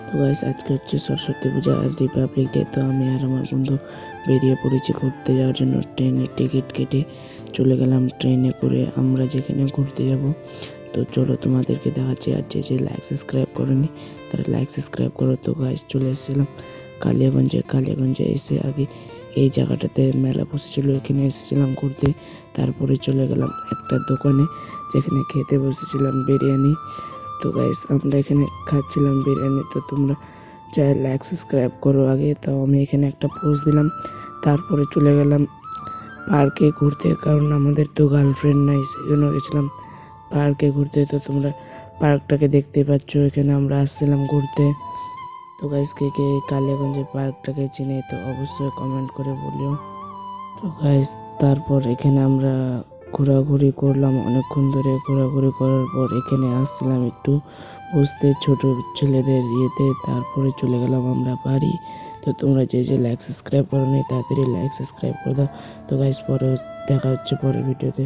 তো গাইস আজকে হচ্ছে সরস্বতী পূজা আর রিপাবলিক ডে। তো আমি আর আমার বন্ধু বেরিয়ে পড়েছি ঘুরতে যাওয়ার জন্য। ট্রেনের টিকিট কেটে চলে গেলাম ট্রেনে করে আমরা যেখানে ঘুরতে যাব। তো চলো তোমাদেরকে দেখাচ্ছি। আর যে লাইক সাবস্ক্রাইব করেনি তারা লাইক সাবস্ক্রাইব করো। তো গাইস চলে এসেছিলাম কালিয়াগঞ্জে এসে আগে এই জায়গাটাতে মেলা বসেছিল, এখানে এসেছিলাম ঘুরতে। তারপরে চলে গেলাম একটা দোকানে যেখানে খেতে বসেছিলাম বিরিয়ানি। তো গাইস আমরা এখানে খাচ্ছিলাম বিরিয়ানি। তো তোমরা চাই লাইক সাবস্ক্রাইব করো আগে। তো আমি এখানে একটা পোস্ট দিলাম। তারপরে চলে গেলাম পার্কে ঘুরতে, কারণ আমাদের তো গার্লফ্রেন্ড নাই, সেই জন্য গেছিলাম পার্কে ঘুরতে। তো তোমরা পার্কটাকে দেখতে পাচ্ছ, এখানে আমরা আসছিলাম ঘুরতে। তো গাইস কে কে কালিয়াগঞ্জের পার্কটাকে চিনে তো অবশ্যই কমেন্ট করে বলিও। তো গাইস তারপর এখানে আমরা ঘোরাঘুরি করলাম অনেকক্ষণ ধরে। ঘোরাঘুরি করার পর এখানে আসছিলাম একটু বসতে ছোট ছেলেদের ইয়েতে। তারপরে চলে গেলাম আমরা বাড়ি। তো তোমরা যে লাইক সাবস্ক্রাইব করো নি তাড়াতাড়ি লাইক সাবস্ক্রাইব করে দাও। তো গাইস পরে দেখা হচ্ছে পরের ভিডিওতে।